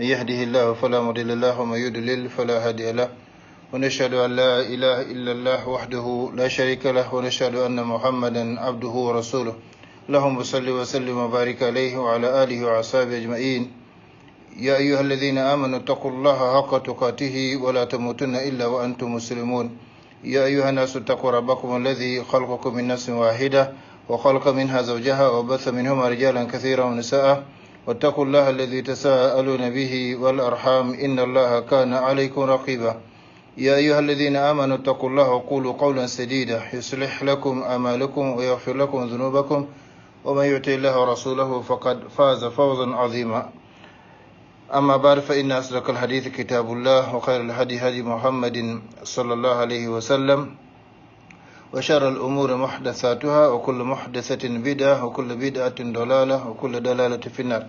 من يهده الله فلا مضل له ومن يضلل فلا هادي له ونشهد أن لا إله إلا الله وحده لا شريك له ونشهد أن محمدا عبده ورسوله اللهم صل وسلم وبارك عليه وعلى آله وأصحابه أجمعين يا أيها الذين آمنوا اتقوا الله حق تقاته ولا تموتن إلا وأنتم مسلمون يا أيها الناس اتقوا ربكم الذي خلقكم من نفس واحدة وخلق منها زوجها وبث منهما رجالا كثيرا ونساء واتقوا الله الذي تساءلون به والأرحام إن الله كان عليكم رقيبا يا أيها الذين آمنوا اتقوا الله وقولوا قولا سديدا يصلح لكم أعمالكم ويغفر لكم ذنوبكم ومن يطع الله ورسوله فقد فاز فوزا عظيما أما بعد فإن أصدق الحديث كتاب الله وخير الهدي هدي محمد صلى الله عليه وسلم وشر الأمور محدثاتها وكل محدثة بدعة وكل بدعة ضلالة وكل ضلالة في النار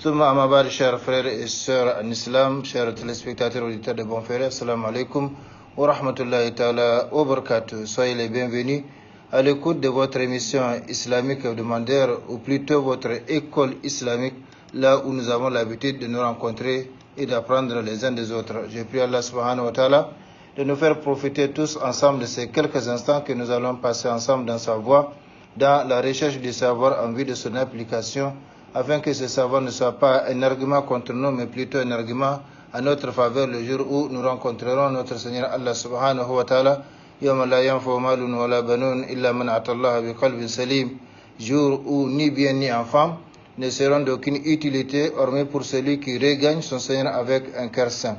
ثم أما بعد chers frères et sœurs en islam, chers téléspectateurs auditeurs de Bonferré, assalamu alaikum wa rahmatullahi ta'ala wa barakatuh. Soyez les bienvenus à l'écoute de votre émission islamique hebdomadaire ou plutôt votre école islamique, là où nous avons l'habitude de nous rencontrer et d'apprendre les uns des autres. Je prie Allah subhanahu wa ta'ala de nous faire profiter tous ensemble de ces quelques instants que nous allons passer ensemble dans sa voie, dans la recherche du savoir en vue de son application, afin que ce savoir ne soit pas un argument contre nous, mais plutôt un argument à notre faveur le jour où nous rencontrerons notre Seigneur Allah subhanahu wa ta'ala, yawma la yanfa'u malun wa la banun illa man atallaha bi qalbin salim, jour où ni bien ni enfant ne seront d'aucune utilité, hormis pour celui qui regagne son Seigneur avec un cœur saint.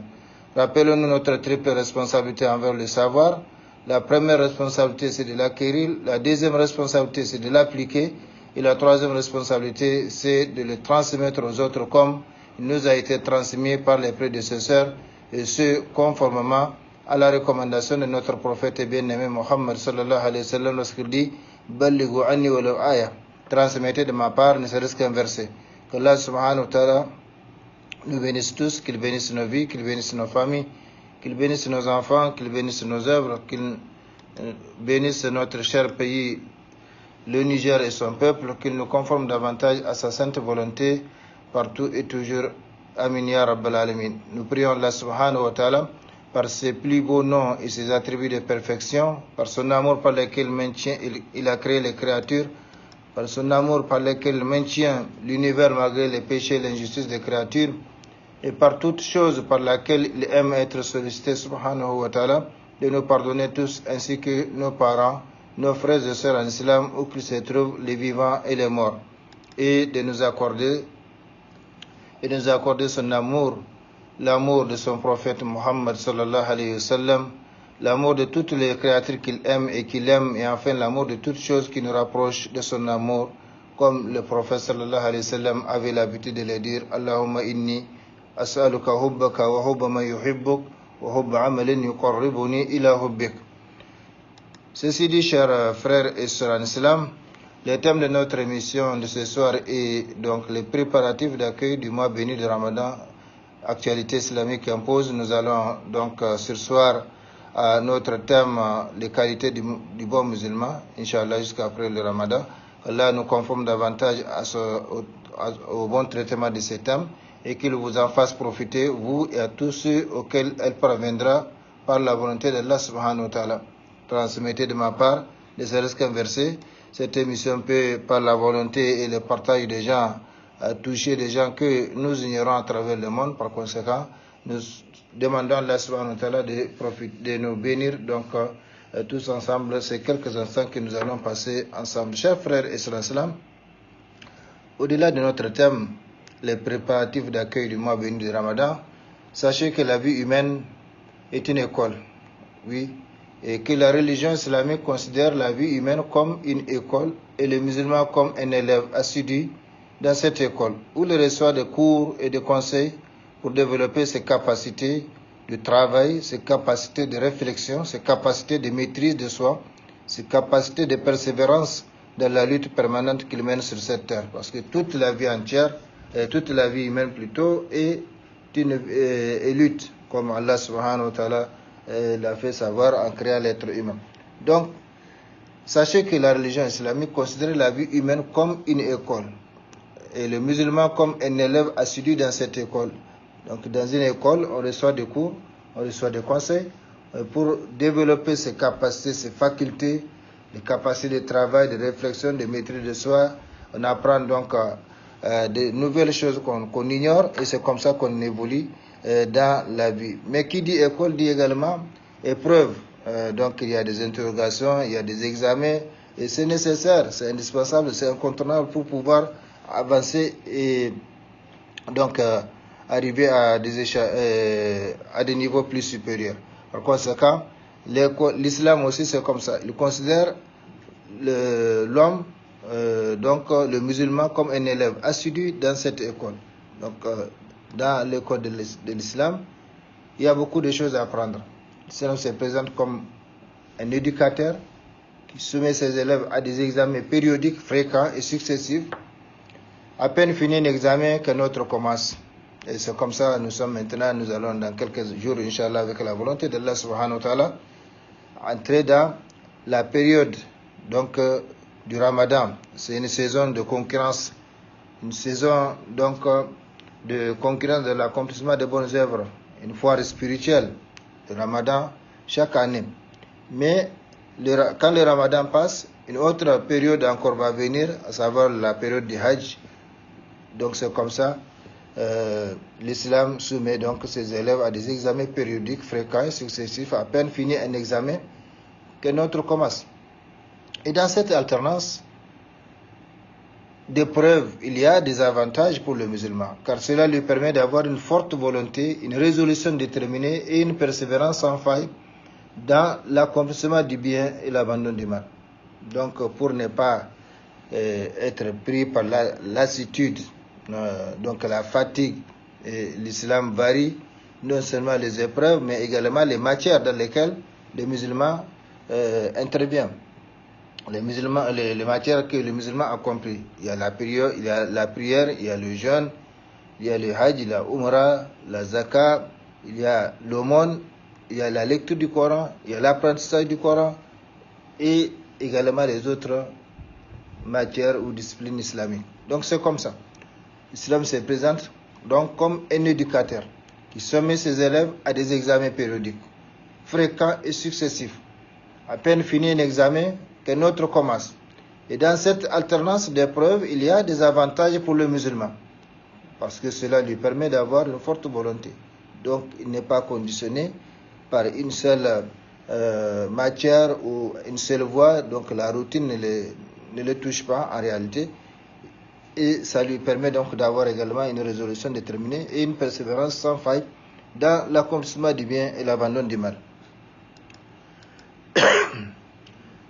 Rappelons-nous notre triple responsabilité envers le savoir. La première responsabilité, c'est de l'acquérir. La deuxième responsabilité, c'est de l'appliquer. Et la troisième responsabilité, c'est de le transmettre aux autres comme il nous a été transmis par les prédécesseurs, et ce, conformément à la recommandation de notre prophète et bien-aimé Mohammed sallallahu alayhi wa sallam lorsqu'il dit « Ballighu anni walau aya » transmettez de ma part ne serait-ce qu'un verset. Que Allah subhanahu wa ta'ala nous bénisse tous, qu'il bénisse nos vies, qu'il bénisse nos familles, qu'il bénisse nos enfants, qu'il bénisse nos œuvres, qu'il bénisse notre cher pays, le Niger et son peuple, qu'il nous conforme davantage à sa sainte volonté partout et toujours. Amin ya Rabbal Alamin. Nous prions Allah subhanahu wa ta'ala par ses plus beaux noms et ses attributs de perfection, par son amour par lequel il a créé les créatures, par son amour par lequel il maintient l'univers malgré les péchés et l'injustice des créatures, et par toute chose par laquelle il aime être sollicité subhanahu wa ta'ala, de nous pardonner tous ainsi que nos parents, nos frères et sœurs en islam, où qu'ils se trouvent, les vivants et les morts, et de nous accorder son amour, l'amour de son prophète Muhammad sallallahu alayhi wa sallam, l'amour de toutes les créatures qu'il aime et qu'il aime, et enfin l'amour de toutes choses qui nous rapprochent de son amour, comme le prophète sallallahu alayhi wa sallam avait l'habitude de le dire. Allahumma inni as'aluka hubbaka wa hubba man yuhibbuk wa hubba amalin yuqarribuni ila hubbik. Ceci dit, chers frères et sœurs en islam, le thème de notre émission de ce soir est donc les préparatifs d'accueil du mois béni de Ramadan, actualité islamique qui impose. Nous allons donc ce soir à notre thème, les qualités du bon musulman, Inch'Allah, jusqu'après le Ramadan. Allah nous conforme davantage au bon traitement de ces thèmes et qu'il vous en fasse profiter, vous et à tous ceux auxquels elle parviendra par la volonté d'Allah subhanahu wa ta'ala. Transmettez de ma part, ne serait-ce qu'un verset. Cette émission peut, par la volonté et le partage des gens, toucher des gens que nous ignorons à travers le monde. Par conséquent, nous demandons à Allah subhanahu wa ta'ala de nous bénir donc tous ensemble ces quelques instants que nous allons passer ensemble. Chers frères et sœurs islam, au-delà de notre thème, les préparatifs d'accueil du mois béni de Ramadan, sachez que la vie humaine est une école, oui, et que la religion islamique considère la vie humaine comme une école et le musulman comme un élève assidu dans cette école, où il reçoit des cours et des conseils pour développer ses capacités de travail, ses capacités de réflexion, ses capacités de maîtrise de soi, ses capacités de persévérance dans la lutte permanente qu'il mène sur cette terre. Parce que toute la vie entière, toute la vie humaine plutôt, est une lutte, comme Allah subhanahu wa ta'ala l'a fait savoir en créant l'être humain. Donc, sachez que la religion islamique considère la vie humaine comme une école et le musulman comme un élève assidu dans cette école. Donc dans une école, on reçoit des cours, on reçoit des conseils pour développer ses capacités, ses facultés, les capacités de travail, de réflexion, de maîtrise de soi. On apprend donc de nouvelles choses qu'on ignore et c'est comme ça qu'on évolue dans la vie. Mais qui dit école dit également épreuve. Donc il y a des interrogations, il y a des examens et c'est nécessaire, c'est indispensable, c'est incontournable pour pouvoir avancer et donc arriver à des niveaux plus supérieurs. Par conséquent, l'islam aussi c'est comme ça. Il considère l'homme, donc le musulman, comme un élève assidu dans cette école. Donc dans l'école de l'islam, il y a beaucoup de choses à apprendre. L'islam se présente comme un éducateur qui soumet ses élèves à des examens périodiques, fréquents et successifs. À peine fini un examen qu'un autre commence. Et c'est comme ça, nous allons dans quelques jours, Inch'Allah, avec la volonté d'Allah subhanahu wa ta'ala, entrer dans la période donc, du Ramadan. C'est une saison de concurrence, une saison donc de concurrence de l'accomplissement de bonnes œuvres, une foire spirituelle, le Ramadan, chaque année. Mais quand le Ramadan passe, une autre période encore va venir, à savoir la période du Hajj. Donc c'est comme ça, l'islam soumet donc ses élèves à des examens périodiques, fréquents et successifs. À peine fini un examen, qu'un autre commence. Et dans cette alternance d'épreuves, il y a des avantages pour le musulman, car cela lui permet d'avoir une forte volonté, une résolution déterminée et une persévérance sans faille dans l'accomplissement du bien et l'abandon du mal. Donc pour ne pas être pris par la lassitude, donc la fatigue, l'islam varie non seulement les épreuves, mais également les matières dans lesquelles le musulman intervient. Les matières que le musulman accomplit. Il y a la prière, il y a le jeûne, il y a le hajj, la umrah, la zakat, il y a l'aumône, il y a la lecture du Coran, il y a l'apprentissage du Coran et également les autres matières ou disciplines islamiques. Donc c'est comme ça. L'islam se présente donc comme un éducateur qui soumet ses élèves à des examens périodiques, fréquents et successifs. À peine fini un examen, qu'un autre commence. Et dans cette alternance d'épreuves, il y a des avantages pour le musulman, parce que cela lui permet d'avoir une forte volonté. Donc il n'est pas conditionné par une seule matière ou une seule voie, donc la routine ne le touche pas en réalité. Et ça lui permet donc d'avoir également une résolution déterminée et une persévérance sans faille dans l'accomplissement du bien et l'abandon du mal.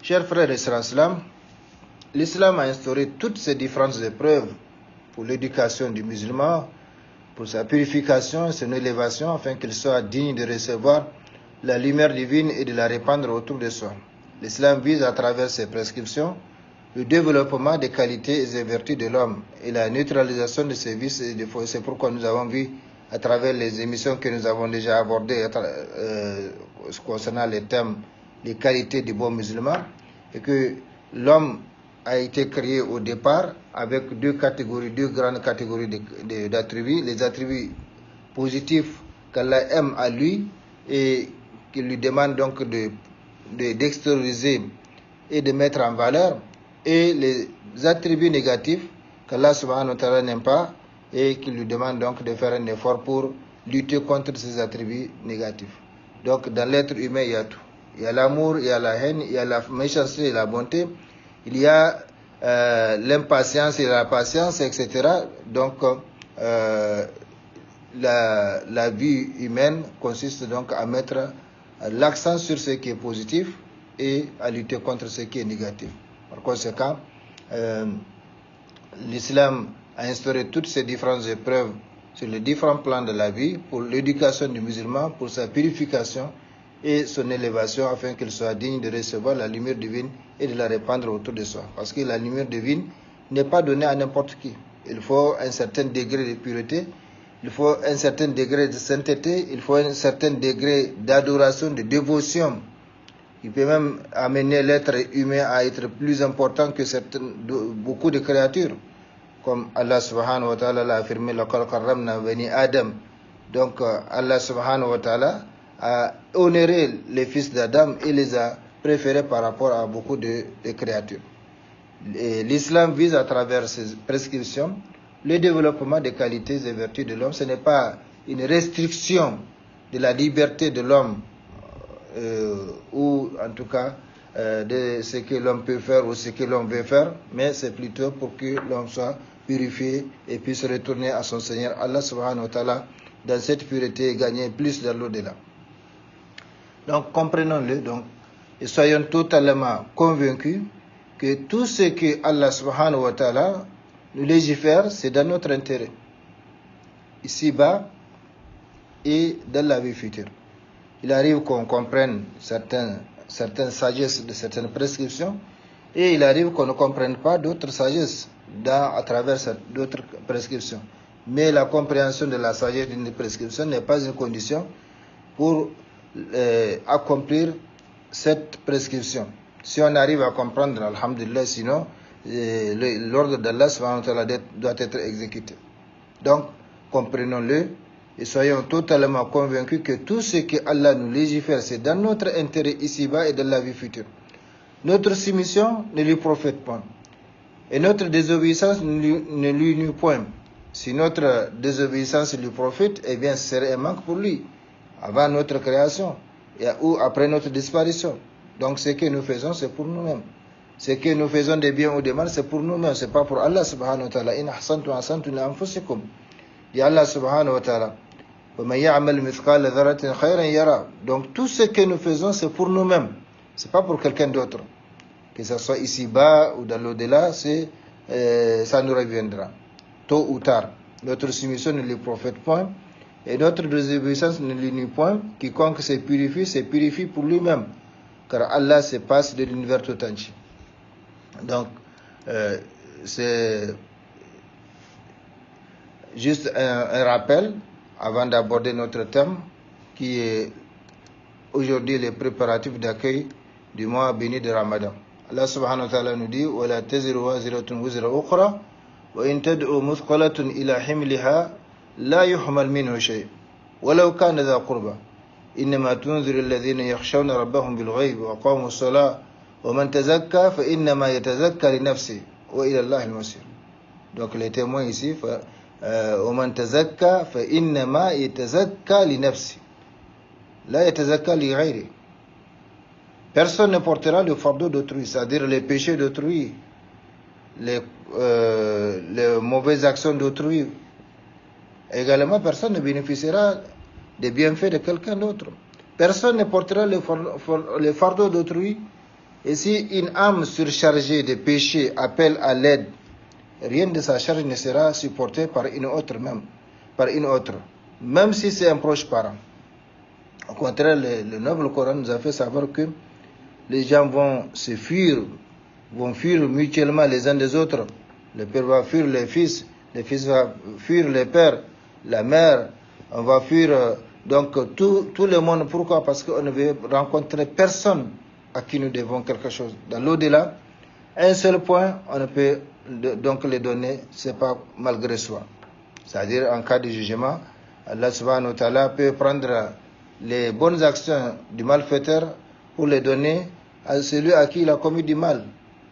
Chers frères et sœurs, l'islam a instauré toutes ces différentes épreuves pour l'éducation du musulman, pour sa purification et son élévation, afin qu'il soit digne de recevoir la lumière divine et de la répandre autour de soi. L'islam vise à travers ses prescriptions le développement des qualités et des vertus de l'homme et la neutralisation de ses vices et défauts. C'est pourquoi nous avons vu à travers les émissions que nous avons déjà abordées concernant les thèmes des qualités du bon musulman, et que l'homme a été créé au départ avec deux grandes catégories d'attributs. Les attributs positifs qu'Allah aime à lui et qu'il lui demande donc d'extérioriser et de mettre en valeur, et les attributs négatifs qu'Allah subhanahu wa ta'ala n'aime pas et qu'il lui demande donc de faire un effort pour lutter contre ces attributs négatifs. Donc dans l'être humain, il y a tout. Il y a l'amour, il y a la haine, il y a la méchanceté et la bonté, il y a l'impatience et la patience, etc. Donc la vie humaine consiste donc à mettre l'accent sur ce qui est positif et à lutter contre ce qui est négatif. Par conséquent, l'islam a instauré toutes ces différentes épreuves sur les différents plans de la vie pour l'éducation du musulman, pour sa purification et son élévation, afin qu'il soit digne de recevoir la lumière divine et de la répandre autour de soi. Parce que la lumière divine n'est pas donnée à n'importe qui. Il faut un certain degré de pureté, il faut un certain degré de sainteté, il faut un certain degré d'adoration, de dévotion. Il peut même amener l'être humain à être plus important que beaucoup de créatures. Comme Allah subhanahu wa ta'ala l'a affirmé, laqad karramna bani Adam. Donc Allah subhanahu wa ta'ala a honoré les fils d'Adam et les a préférés par rapport à beaucoup de créatures. L'islam vise à travers ses prescriptions le développement des qualités et vertus de l'homme. Ce n'est pas une restriction de la liberté de l'homme ou en tout cas de ce que l'homme peut faire ou ce que l'homme veut faire, mais c'est plutôt pour que l'homme soit purifié et puisse retourner à son Seigneur Allah subhanahu wa ta'ala dans cette pureté et gagner plus dans l'au-delà. Donc comprenons-le donc et soyons totalement convaincus que tout ce que Allah subhanahu wa ta'ala nous légifère, c'est dans notre intérêt, ici-bas et dans la vie future. Il arrive qu'on comprenne certaines sagesses de certaines prescriptions et il arrive qu'on ne comprenne pas d'autres sagesses à travers d'autres prescriptions. Mais la compréhension de la sagesse d'une prescription n'est pas une condition pour accomplir cette prescription. Si on arrive à comprendre, alhamdulillah, sinon l'ordre d'Allah subhanahu wa ta'ala doit être exécuté. Donc, comprenons-le et soyons totalement convaincus que tout ce que Allah nous légifère, c'est dans notre intérêt ici-bas et dans la vie future. Notre soumission ne lui profite pas. Et notre désobéissance ne lui nuit point. Si notre désobéissance lui profite, eh bien, ce serait un manque pour lui, avant notre création ou après notre disparition. Donc, ce que nous faisons, c'est pour nous-mêmes. Ce que nous faisons de bien ou de mal, c'est pour nous-mêmes, c'est pas pour Allah subhanahu wa ta'ala. In ahsantu ahsantu li anfusikum. Dit Allah subhanahu wa ta'ala. Donc tout ce que nous faisons, c'est pour nous-mêmes. C'est pas pour quelqu'un d'autre. Que ce soit ici-bas ou dans l'au-delà, ça nous reviendra. Tôt ou tard. Notre soumission ne lui profite point. Et notre désobéissance ne lui nuit point. Quiconque se purifie pour lui-même. Car Allah se passe de l'univers tout entier. Donc, c'est juste un rappel avant d'aborder notre thème qui est aujourd'hui les préparatifs d'accueil du mois béni de Ramadan. Allah subhanahu wa ta'ala nous dit وَلَا تَزِرُ وَازِرَةٌ وِزْرَ أُخْرَى وَإِن تَدْعُ مُثْقَلَةٌ إِلَى حِمْلِهَا لَا يُحْمَلْ مِنْهُ شَيْءٌ وَلَوْ كَانَ ذَا قُرْبَى إِنَّمَا تُنذِرُ الَّذِينَ يَخْشَوْنَ رَبَّهُم بِالْغَيْبِ وَأَقَامُوا الصَّلَاةَ وَمَنْ تَزَكَّى فَإِنَّمَا يَتَزَكَّى لِنَفْسِهِ وَإِلَى اللَّهِ الْمَصِيرُ. Donc les témoins ici وَمَنْ تَزَكَّى فَإِنَّمَا يَتَزَكَّى لِنَفْسِهِ لَا يَتَزَكَّى لِغَيْرِهِ. Personne ne portera le fardeau d'autrui, c'est-à-dire les péchés d'autrui, les mauvaises actions d'autrui. Également, personne ne bénéficiera des bienfaits de quelqu'un d'autre. Personne ne portera le fardeau d'autrui. Et si une âme surchargée de péchés appelle à l'aide, rien de sa charge ne sera supporté par une autre, même si c'est un proche parent. Au contraire, le noble Coran nous a fait savoir que les gens vont fuir mutuellement les uns des autres. Le père va fuir les fils va fuir les pères, la mère, on va fuir donc tout le monde. Pourquoi? Parce qu'on ne veut rencontrer personne à qui nous devons quelque chose. Dans l'au-delà, un seul point, on ne peut donc les donner, c'est pas malgré soi. C'est-à-dire en cas de jugement, Allah subhanahu wa ta'ala peut prendre les bonnes actions du malfaiteur pour les donner à celui à qui il a commis du mal.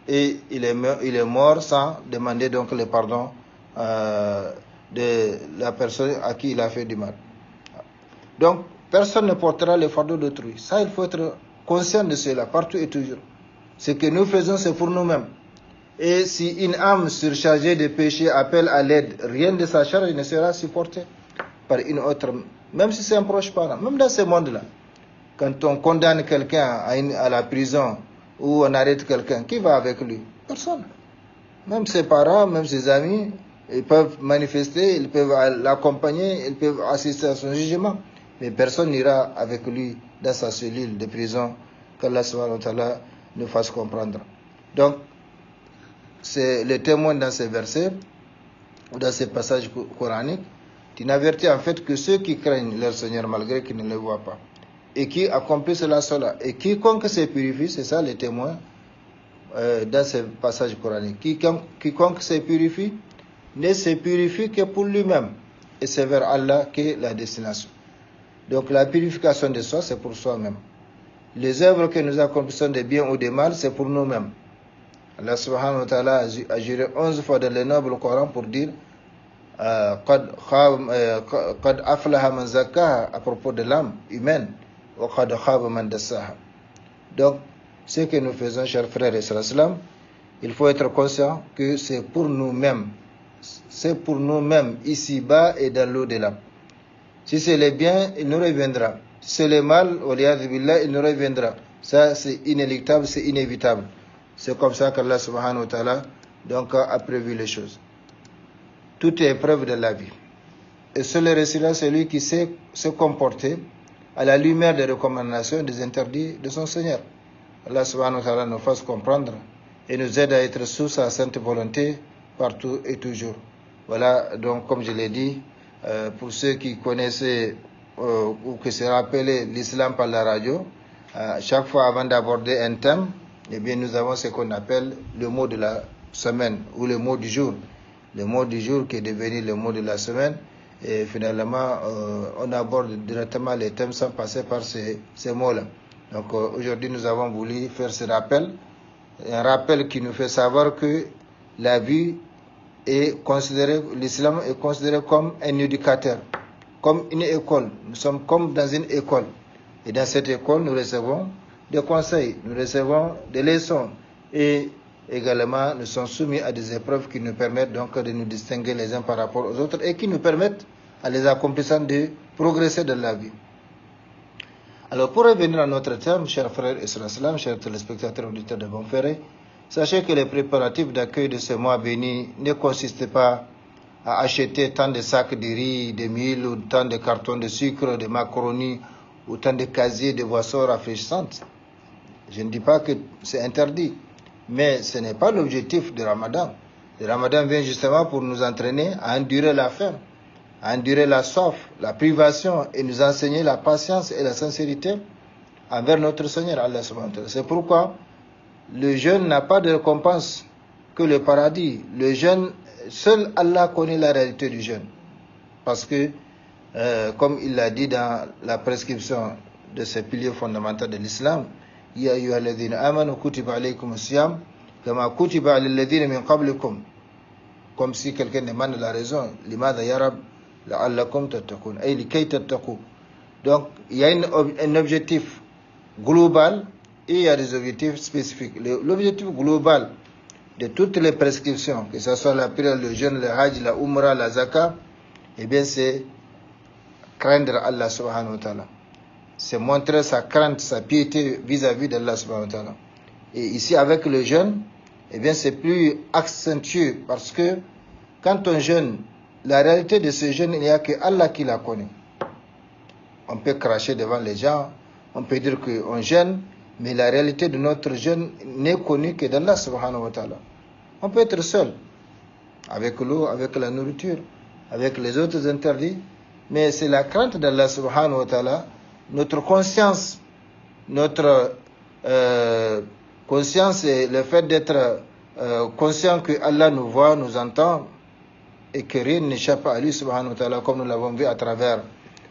Et il est mort sans demander donc le pardon de la personne à qui il a fait du mal. Donc, personne ne portera le fardeau d'autrui. Ça, il faut être conscient de cela, partout et toujours. Ce que nous faisons, c'est pour nous-mêmes. Et si une âme surchargée de péché appelle à l'aide, rien de sa charge ne sera supporté par une autre, même si c'est un proche parent, même dans ce monde-là. Quand on condamne quelqu'un à la prison ou on arrête quelqu'un, qui va avec lui? Personne. Même ses parents, même ses amis, ils peuvent manifester, ils peuvent l'accompagner, ils peuvent assister à son jugement. Mais personne n'ira avec lui dans sa cellule de prison, qu'Allah subhanahu wa ta'ala nous fasse comprendre. Donc, c'est le témoin dans ces versets, ou dans ces passages coraniques, qui n'avertit en fait que ceux qui craignent leur Seigneur malgré qu'ils ne le voient pas, et qui accomplissent la sola. Et quiconque se purifie, c'est ça les témoins dans ces passages coraniques. Quiconque se purifie, ne se purifie que pour lui-même. et c'est vers Allah qu'est la destination. Donc la purification de soi, c'est pour soi-même. Les œuvres que nous accomplissons des biens ou des mal, c'est pour nous-mêmes. Allah subhanahu wa ta'ala a juré 11 fois dans le noble Coran pour dire Qad aflaha man zakkaha à propos de l'âme humaine, wa qad khaba man dassaha. Donc, ce que nous faisons, chers frères et sœurs, il faut être conscient que c'est pour nous-mêmes. C'est pour nous-mêmes, ici-bas et dans l'au-delà. Si c'est le bien, il nous reviendra. Si c'est le mal, il nous reviendra. Ça, c'est inéluctable, c'est inévitable. C'est comme ça qu'Allah subhanahu wa ta'ala donc, a prévu les choses. Tout est épreuve de la vie. Et seul le résilient, c'est lui qui sait se comporter à la lumière des recommandations et des interdits de son Seigneur. Allah subhanahu wa ta'ala nous fasse comprendre et nous aide à être sous sa sainte volonté partout et toujours. Voilà, donc comme je l'ai dit, pour ceux qui connaissaient ou qui se rappelaient l'islam par la radio, chaque fois avant d'aborder un thème, eh bien, nous avons ce qu'on appelle le mot de la semaine ou le mot du jour. Le mot du jour qui est devenu le mot de la semaine. Et finalement, on aborde directement les thèmes sans passer par ces mots-là. Donc aujourd'hui, nous avons voulu faire ce rappel. Un rappel qui nous fait savoir que la vie est considérée, l'islam est considéré comme un éducateur, comme une école. Nous sommes comme dans une école. Et dans cette école, nous recevons des conseils, nous recevons des leçons. Et également, nous sommes soumis à des épreuves qui nous permettent donc de nous distinguer les uns par rapport aux autres et qui nous permettent, à les accomplissants, de progresser dans la vie. Alors, pour revenir à notre thème, chers frères et sœurs, chers téléspectateurs auditeurs de Bonferré, sachez que les préparatifs d'accueil de ce mois béni ne consistent pas à acheter tant de sacs de riz, de mil, ou tant de cartons de sucre, de macaroni, ou tant de casiers de boissons rafraîchissantes. Je ne dis pas que c'est interdit, mais ce n'est pas l'objectif du Ramadan. Le Ramadan vient justement pour nous entraîner à endurer la faim, à endurer la soif, la privation et nous enseigner la patience et la sincérité envers notre Seigneur Allah subhanahu wa ta'ala. C'est pourquoi le jeûne n'a pas de récompense que le paradis. Le jeûne, seul Allah connaît la réalité du jeûne. Parce que, comme il l'a dit dans la prescription de ces piliers fondamentaux de l'islam, Ya ayyuhalladhina amanu kutiba alaykum as-siyam kama kutiba alal ladhina min qablikum. Comme si quelqu'un demande la raison. Limadha ya Rab la'allakum tattaqun. Ay likay tattaqu. Donc, il y a un objectif global et il y a des objectifs spécifiques. L'objectif global de toutes les prescriptions, que ce soit la prière, le jeûne, le hajj, la umrah, la zakat, eh bien c'est craindre Allah subhanahu wa ta'ala. C'est montrer sa crainte, sa piété vis-à-vis d'Allah subhanahu wa ta'ala. Et ici, avec le jeûne, eh bien, c'est plus accentué parce que quand on jeûne, la réalité de ce jeûne, il n'y a que Allah qui la connaît. On peut cracher devant les gens, on peut dire qu'on jeûne, mais la réalité de notre jeûne n'est connue que d'Allah subhanahu wa ta'ala. On peut être seul, avec l'eau, avec la nourriture, avec les autres interdits, mais c'est la crainte d'Allah subhanahu wa ta'ala. Notre conscience, conscience et le fait d'être conscient que Allah nous voit, nous entend et que rien n'échappe à lui subhanahu wa ta'ala, comme nous l'avons vu à travers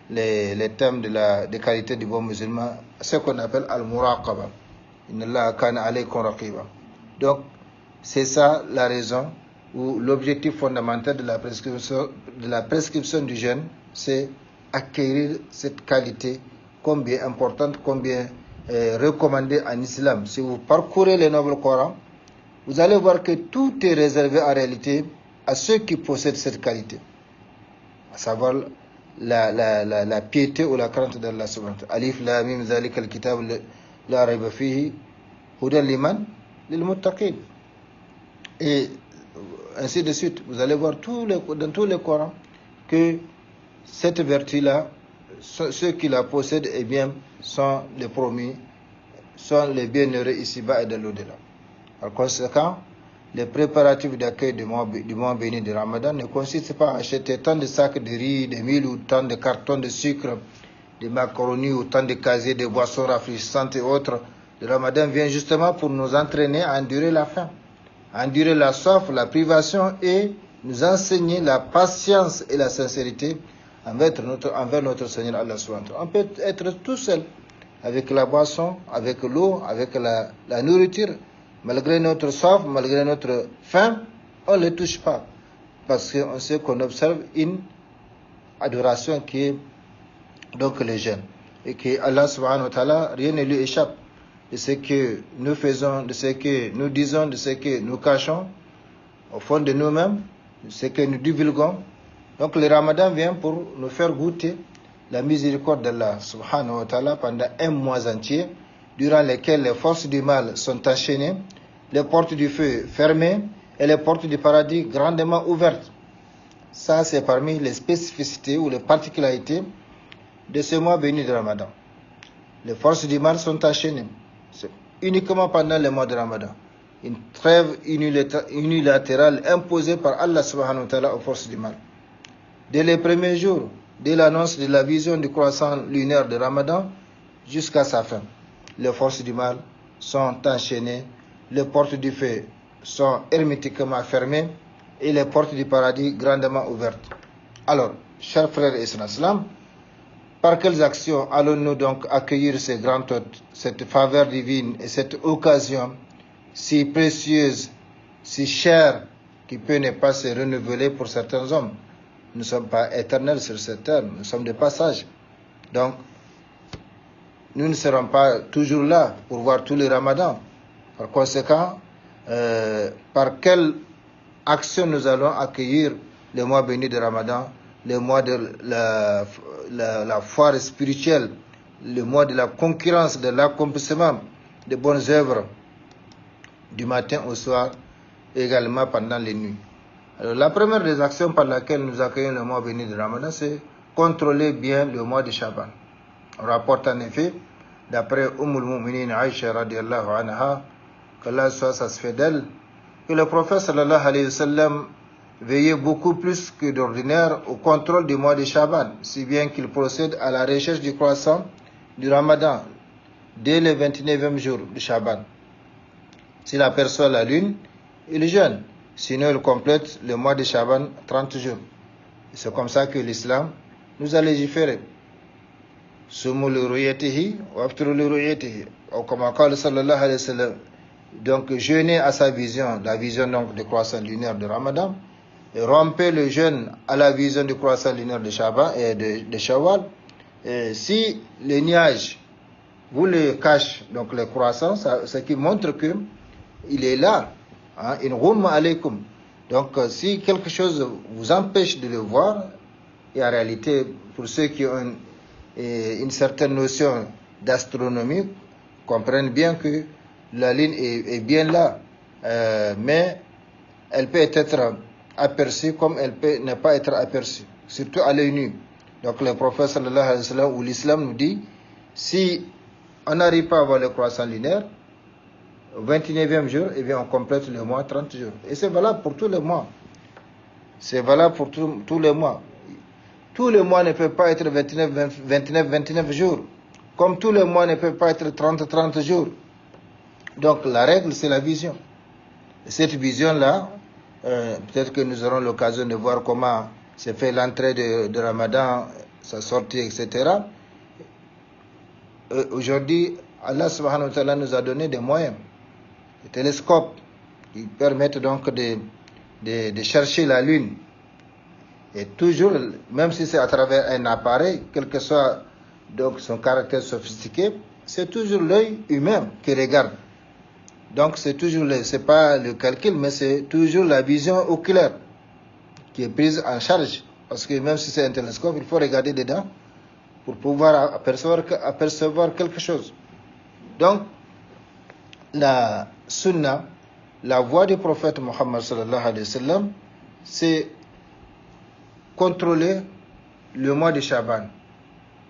les thèmes des qualités du bon musulman, ce qu'on appelle al-muraqaba. Inna Allah kana alaykum raqiba. Donc, c'est ça la raison ou l'objectif fondamental de la prescription du jeûne, c'est acquérir cette qualité combien importante, combien recommandée en islam. Si vous parcourez le noble Coran, vous allez voir que tout est réservé en réalité à ceux qui possèdent cette qualité, à savoir la piété ou la crainte d'Allah subhanahu wa ta'ala. Alif lam mim zalika al-kitab la rayba fihi hudan liman lil muttaqin. Et ainsi de suite. Vous allez voir dans tous les Corans que cette vertu-là, ceux qui la possèdent, eh bien, sont les promis, sont les bienheureux ici-bas et de l'au-delà. Par conséquent, les préparatifs d'accueil du mois béni de Ramadan ne consistent pas à acheter tant de sacs de riz, de mil ou tant de cartons de sucre, de macaroni ou tant de casiers de boissons rafraîchissantes et autres. Le Ramadan vient justement pour nous entraîner à endurer la faim, à endurer la soif, la privation et nous enseigner la patience et la sincérité envers notre Seigneur Allah subhanahu wa ta'ala. On peut être tout seul, avec la boisson, avec l'eau, avec la nourriture, malgré notre soif, malgré notre faim, on ne les touche pas. Parce qu'on sait qu'on observe une adoration qui est donc le jeûne. Et que Allah subhanahu wa ta'ala, rien ne lui échappe de ce que nous faisons, de ce que nous disons, de ce que nous cachons au fond de nous-mêmes, de ce que nous divulguons. Donc le Ramadan vient pour nous faire goûter la miséricorde d'Allah subhanahu wa ta'ala pendant un mois entier, durant lequel les forces du mal sont enchaînées, les portes du feu fermées et les portes du paradis grandement ouvertes. Ça, c'est parmi les spécificités ou les particularités de ce mois béni de Ramadan. Les forces du mal sont enchaînées. C'est uniquement pendant le mois de Ramadan. Une trêve unilatérale imposée par Allah subhanahu wa ta'ala aux forces du mal. Dès les premiers jours, dès l'annonce de la vision du croissant lunaire de Ramadan jusqu'à sa fin, les forces du mal sont enchaînées, les portes du feu sont hermétiquement fermées et les portes du paradis grandement ouvertes. Alors, chers frères et sœurs islam, par quelles actions allons-nous donc accueillir ces grands hôtes, cette faveur divine et cette occasion si précieuse, si chère, qui peut ne pas se renouveler pour certains hommes? Nous ne sommes pas éternels sur cette terre, nous sommes de passage. Donc, nous ne serons pas toujours là pour voir tous les ramadans. Par conséquent, par quelle action nous allons accueillir le mois béni de Ramadan, le mois de la foire spirituelle, le mois de la concurrence, de l'accomplissement de bonnes œuvres du matin au soir, également pendant les nuits. Alors, la première des actions par laquelle nous accueillons le mois béni de Ramadan, c'est contrôler bien le mois de Shaban. On rapporte en effet, d'après Al-Mu'minin Aïcha radiallahu anha, qu'Allah soit satisfait d'elle, que le prophète sallallahu alayhi wa sallam veillait beaucoup plus que d'ordinaire au contrôle du mois de Shaban, si bien qu'il procède à la recherche du croissant du Ramadan dès le 29e jour de Shaban. S'il aperçoit la lune, il jeûne. Sinon, il complète le mois de Shaban 30 jours. C'est comme ça que l'islam nous a légiféré. Sumu li ru'yatihi wa aftiru li ru'yatihi. Ou comme qala sallallahu alayhi wa sallam. Donc, jeûner à sa vision, la vision donc du croissant lunaire de Ramadan, et rompez le jeûne à la vision du croissant lunaire de Shaban et de Shawwal. Et si les nuages vous les cachent, donc les croissants, ce qui montre que il est là. In ghumma alaykum. Donc, si quelque chose vous empêche de le voir, et en réalité, pour ceux qui ont une certaine notion d'astronomie, comprennent bien que la ligne est bien là, mais elle peut être aperçue comme elle peut ne pas être aperçue, surtout à l'œil nu. Donc, le prophète sallallahu alayhi wa sallam ou l'islam nous dit, si on n'arrive pas à voir le croissant lunaire, au 29e jour, eh bien, on complète le mois 30 jours. Et c'est valable pour tous les mois. C'est valable pour tous les mois. Tous les mois ne peuvent pas être 29 jours. Comme tous les mois ne peuvent pas être 30 jours. Donc, la règle, c'est la vision. Et cette vision-là, peut-être que nous aurons l'occasion de voir comment se fait l'entrée de Ramadan, sa sortie, etc. Aujourd'hui, Allah subhanahu wa ta'ala nous a donné des moyens. Des télescopes qui permettent donc de chercher la Lune. Et toujours, même si c'est à travers un appareil, quel que soit donc son caractère sophistiqué, c'est toujours l'œil humain qui regarde. Donc c'est toujours, c'est pas le calcul, mais c'est toujours la vision oculaire qui est prise en charge. Parce que même si c'est un télescope, il faut regarder dedans pour pouvoir apercevoir quelque chose. Donc, la sunna, la voie du prophète Mohammed sallallahu alayhi wa sallam, c'est contrôler le mois de Shaban.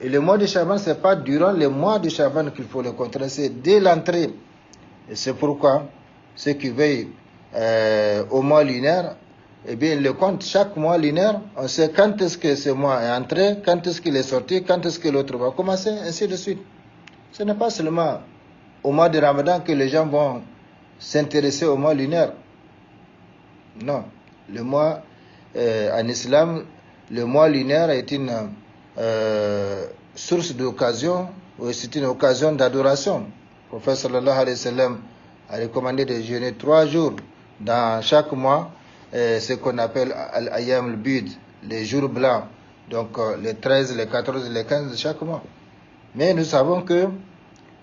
Et le mois de Shaban, ce n'est pas durant le mois de Shaban qu'il faut le contrôler, c'est dès l'entrée. Et c'est pourquoi ceux qui veillent au mois lunaire, eh bien, ils le comptent chaque mois lunaire. On sait quand est-ce que ce mois est entré, quand est-ce qu'il est sorti, quand est-ce que l'autre va commencer, ainsi de suite. Ce n'est pas seulement au mois de Ramadan que les gens vont s'intéresser au mois lunaire. Non, le mois en islam, le mois lunaire est une source d'occasion, c'est une occasion d'adoration. Le prophète sallallahu alayhi wa sallam a recommandé de jeûner 3 jours dans chaque mois, ce qu'on appelle al-ayyam al-bid, les jours blancs, donc les 13, les 14, les 15 de chaque mois. Mais nous savons que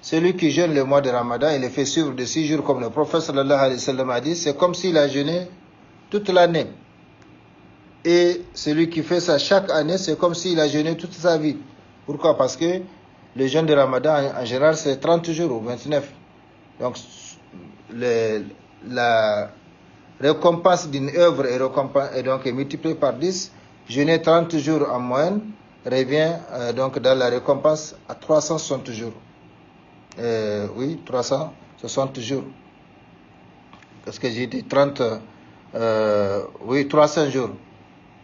celui qui jeûne le mois de Ramadan, il est fait suivre de 6 jours, comme le prophète sallallahu alayhi wa sallam a dit, c'est comme s'il a jeûné toute l'année. Et celui qui fait ça chaque année, c'est comme s'il a jeûné toute sa vie. Pourquoi? Parce que le jeûne de Ramadan, en général, c'est 30 jours ou 29. Donc, la récompense d'une œuvre est donc multipliée par 10. Jeûner 30 jours en moyenne revient donc dans la récompense à 360 jours. Oui, 360 jours. Qu'est-ce que j'ai dit? 300 jours.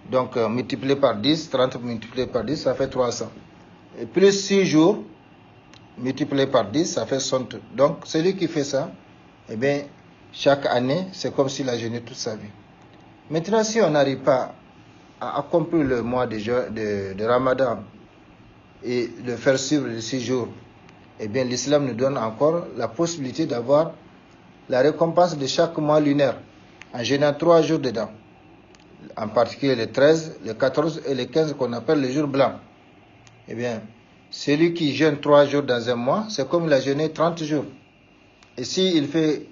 Donc, multiplié par 10, 30 multiplié par 10, ça fait 300. Et plus 6 jours, multiplié par 10, ça fait 60. Donc, celui qui fait ça, eh bien, chaque année, c'est comme s'il a jeûné toute sa vie. Maintenant, si on n'arrive pas à accomplir le mois de Ramadan et le faire suivre les 6 jours, eh bien, l'islam nous donne encore la possibilité d'avoir la récompense de chaque mois lunaire, en jeûnant 3 jours dedans. En particulier les 13, les 14 et les 15 qu'on appelle les jours blancs. Eh bien, celui qui jeûne 3 jours dans un mois, c'est comme il a jeûné 30 jours. Et s'il fait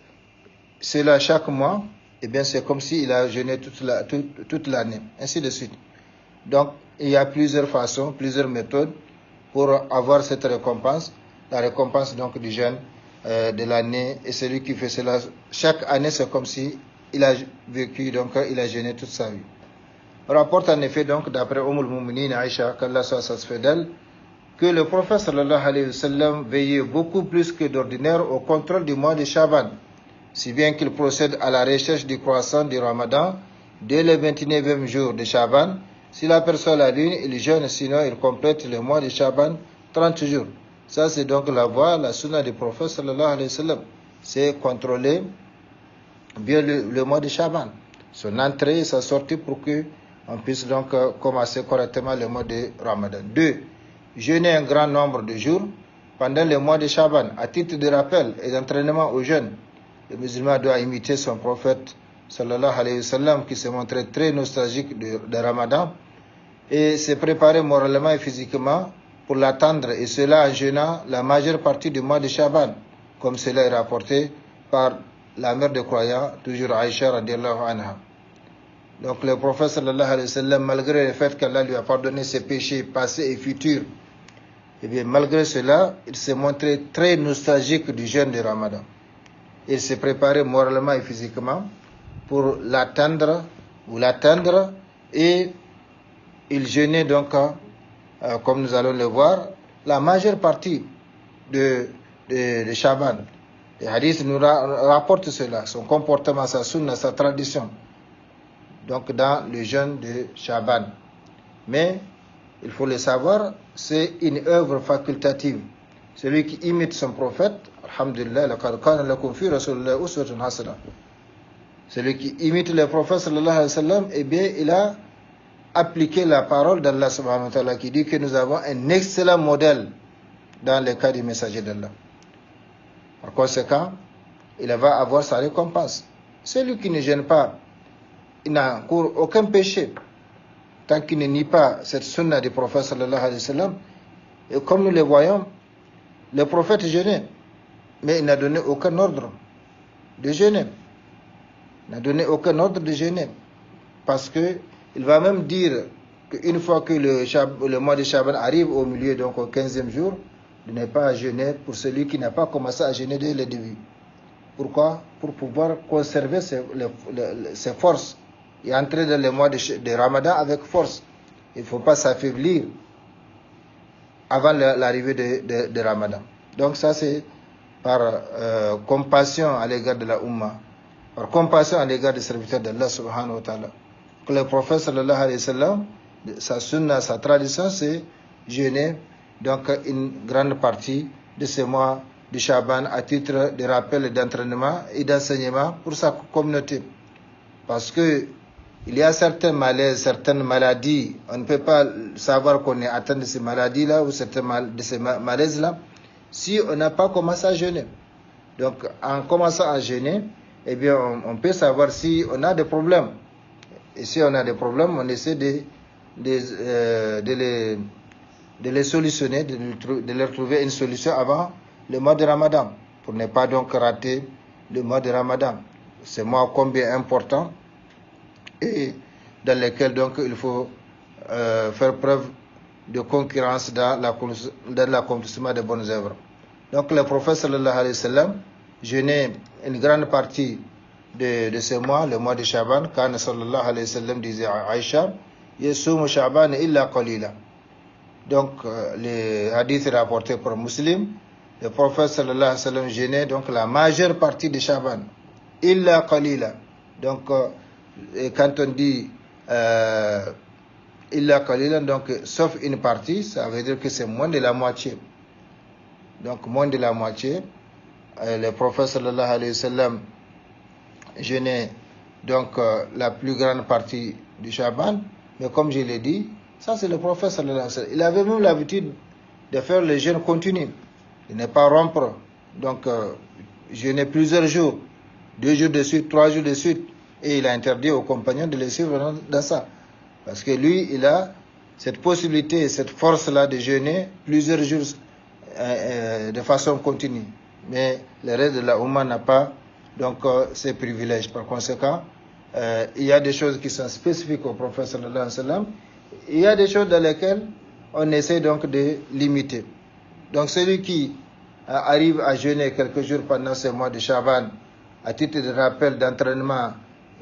cela chaque mois, eh bien, c'est comme s'il a jeûné toute l'année, ainsi de suite. Donc, il y a plusieurs façons, plusieurs méthodes pour avoir cette récompense. La récompense donc du jeûne de l'année, et celui qui fait cela chaque année, c'est comme si il a vécu, donc il a jeûné toute sa vie. On rapporte en effet donc d'après al-Mu'minin Aïcha, qu'Allah soit satisfait d'elle, que le prophète sallallahu alayhi wa sallam veillait beaucoup plus que d'ordinaire au contrôle du mois de Shaban, si bien qu'il procède à la recherche du croissant du Ramadan dès le 29e jour de Shaban. S'il aperçoit la lune, il jeûne, sinon il complète le mois de Shaban 30 jours. Ça c'est donc la voie, la sunna du prophète sallallahu alayhi wa sallam. C'est contrôler bien le mois de Shaban, son entrée et sa sortie pour que on puisse donc commencer correctement le mois de Ramadan. 2. Jeûner un grand nombre de jours pendant le mois de Shaban, à titre de rappel et d'entraînement aux jeunes. Le musulman doit imiter son prophète sallallahu alayhi wa sallam, qui s'est montré très nostalgique de Ramadan, et s'est préparé moralement et physiquement pour l'attendre, et cela en jeûnant la majeure partie du mois de Shaban, comme cela est rapporté par la mère des croyants, toujours Aïcha radiallahu anha. Donc le prophète sallallahu alayhi wa sallam, malgré le fait qu'Allah lui a pardonné ses péchés passés et futurs, et bien malgré cela, il s'est montré très nostalgique du jeûne de Ramadan. Il s'est préparé moralement et physiquement pour l'atteindre et il jeûnait donc, comme nous allons le voir, la majeure partie de Shaban. Les hadiths nous rapportent cela, son comportement, sa sunna, sa tradition, donc dans le jeûne de Shaban. Mais, il faut le savoir, c'est une œuvre facultative. Celui qui imite son prophète, alhamdulillah, laqad kana lakum fi rasulillahi uswatun hasana. Celui qui imite le prophète sallallahu alayhi wa sallam, eh bien, il a appliqué la parole d'Allah subhanahu wa ta'ala, qui dit que nous avons un excellent modèle dans le cas du messager d'Allah. Par conséquent, il va avoir sa récompense. Celui qui ne gêne pas, il n'a encore aucun péché, tant qu'il ne nie pas cette sunna du prophète sallallahu alayhi wa sallam. Et comme nous le voyons, le prophète jeûnait, mais il n'a donné aucun ordre de jeûner. Il n'a donné aucun ordre de jeûner. Parce que il va même dire qu'une fois que le mois de Shaban arrive au milieu, donc au 15e jour, de ne pas jeûner pour celui qui n'a pas commencé à jeûner dès le début. Pourquoi? Pour pouvoir conserver ses forces et entrer dans le mois de Ramadan avec force. Il ne faut pas s'affaiblir avant l'arrivée de Ramadan. Donc ça c'est par compassion à l'égard de la Ummah, par compassion à l'égard des serviteurs d'Allah subhanahu wa ta'ala, que le prophète sallallahu alayhi wa sallam, sa sunna, sa tradition, c'est jeûner donc une grande partie de ce mois de Shaban à titre de rappel, d'entraînement et d'enseignement pour sa communauté. Parce que il y a certains malaises, certaines maladies, on ne peut pas savoir qu'on est atteint de ces maladies-là ou de ces malaises-là si on n'a pas commencé à jeûner. Donc, en commençant à jeûner, eh bien, on peut savoir si on a des problèmes. Et si on a des problèmes, on essaie de les solutionner, de leur trouver une solution avant le mois de Ramadan, pour ne pas donc rater le mois de Ramadan. C'est un mois combien important et dans lequel donc il faut faire preuve de concurrence dans l'accomplissement des bonnes œuvres. Donc le prophète sallallahu alayhi wa sallam jeûnait une grande partie de ce mois, le mois de Shaban. Kana sallallahu alayhi wa sallam disait à Aïcha, Yasumu Shaban illa qalila. Donc le hadith est rapporté par Muslim. Le prophète sallallahu alayhi wa sallam jeûnait donc la majeure partie de Shaban, illa qalila. Donc quand on dit illa qalila, donc sauf une partie, ça veut dire que c'est moins de la moitié. Donc moins de la moitié. Le prophète sallallahu alayhi wa sallam jeûnait donc la plus grande partie du Shaban. Mais comme je l'ai dit, ça c'est le prophète sallallahu alayhi wa sallam. Il avait même l'habitude de faire le jeûne continu. Il n'est pas rompre. Donc jeûner plusieurs jours, 2 jours de suite, 3 jours de suite. Et il a interdit aux compagnons de le suivre dans ça. Parce que lui, il a cette possibilité, cette force-là de jeûner plusieurs jours de façon continue. Mais le reste de la Oumma n'a pas donc ces privilèges. Par conséquent, il y a des choses qui sont spécifiques au prophète sallallahu alayhi wa sallam. Il y a des choses dans lesquelles on essaie donc de limiter. Donc celui qui arrive à jeûner quelques jours pendant ce mois de Shaban, à titre de rappel, d'entraînement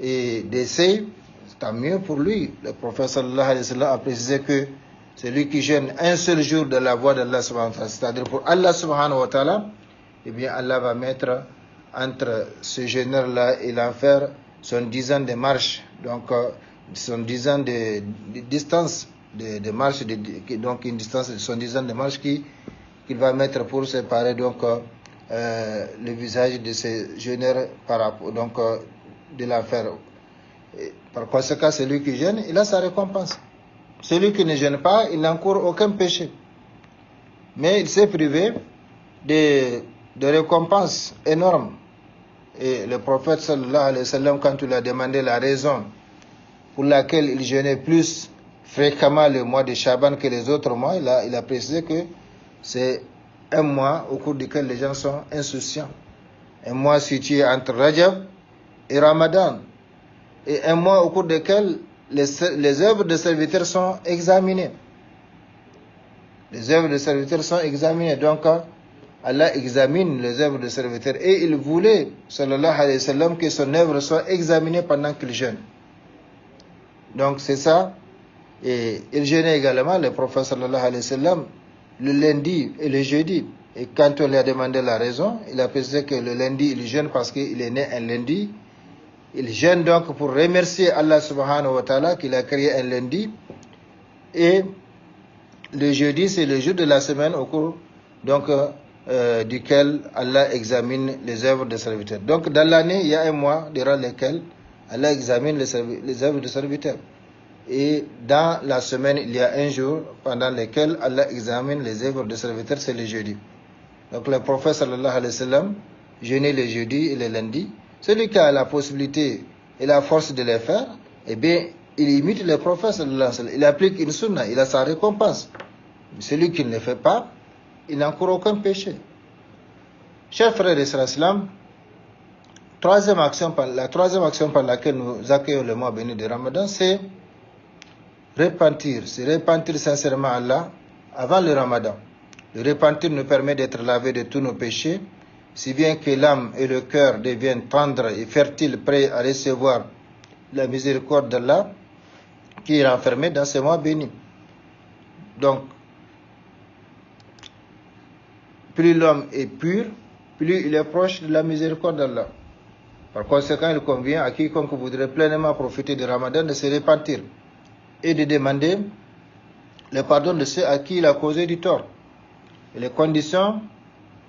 et d'essai, c'est tant mieux pour lui. Le prophète sallallahu alayhi wa sallam a précisé que celui qui jeûne un seul jour de la voie d'Allah subhanahu wa ta'ala, c'est-à-dire pour Allah subhanahu wa ta'ala, eh bien Allah va mettre entre ce jeûneur-là et l'enfer son 10 ans de marche, donc son 10 ans de distance de marche, donc une distance de son 10 ans de marche qu'il va mettre pour séparer donc le visage de ce jeûneur donc de l'enfer. Par conséquent, celui qui jeûne, il a sa récompense. Celui qui ne jeûne pas, il n'encourt aucun péché. Mais il s'est privé de récompenses énormes. Et le prophète sallallahu alayhi wa sallam, quand il a demandé la raison pour laquelle il jeûnait plus fréquemment le mois de Shaban que les autres mois, il a précisé que c'est un mois au cours duquel les gens sont insouciants. Un mois situé entre Rajab et Ramadan. Et un mois au cours duquel les œuvres de serviteurs sont examinées. Les œuvres de serviteurs sont examinées. Donc, Allah examine les œuvres de serviteurs. Et il voulait, sallallahu alayhi wa sallam, que son œuvre soit examinée pendant qu'il jeûne. Donc, c'est ça. Et il jeûnait également, le prophète sallallahu alayhi wa sallam, le lundi et le jeudi. Et quand on lui a demandé la raison, il a précisé que le lundi, il jeûne parce qu'il est né un lundi. Il jeûne donc pour remercier Allah subhanahu wa ta'ala qu'il a créé un lundi. Et le jeudi, c'est le jour de la semaine au cours donc, duquel Allah examine les œuvres des serviteurs. Donc dans l'année, il y a un mois durant lequel Allah examine les œuvres des serviteurs. Et dans la semaine, il y a un jour pendant lequel Allah examine les œuvres des serviteurs, c'est le jeudi. Donc le prophète sallallahu alayhi wa sallam jeûnait le jeudi et le lundi. Celui qui a la possibilité et la force de les faire, eh bien, il imite le prophète sallallahu alayhi wa sallam. Il applique une sunna, il a sa récompense. Celui qui ne le fait pas, il n'encourt aucun péché. Chers frères et sœurs islam, la troisième action par laquelle nous accueillons le mois béni de Ramadan, c'est repentir. C'est repentir sincèrement à Allah avant le Ramadan. Le repentir nous permet d'être lavé de tous nos péchés, si bien que l'âme et le cœur deviennent tendres et fertiles, prêts à recevoir la miséricorde d'Allah qui est renfermée dans ce mois béni. Donc, plus l'homme est pur, plus il est proche de la miséricorde d'Allah. Par conséquent, il convient à quiconque voudrait pleinement profiter du Ramadan de se repentir et de demander le pardon de ceux à qui il a causé du tort. Et les conditions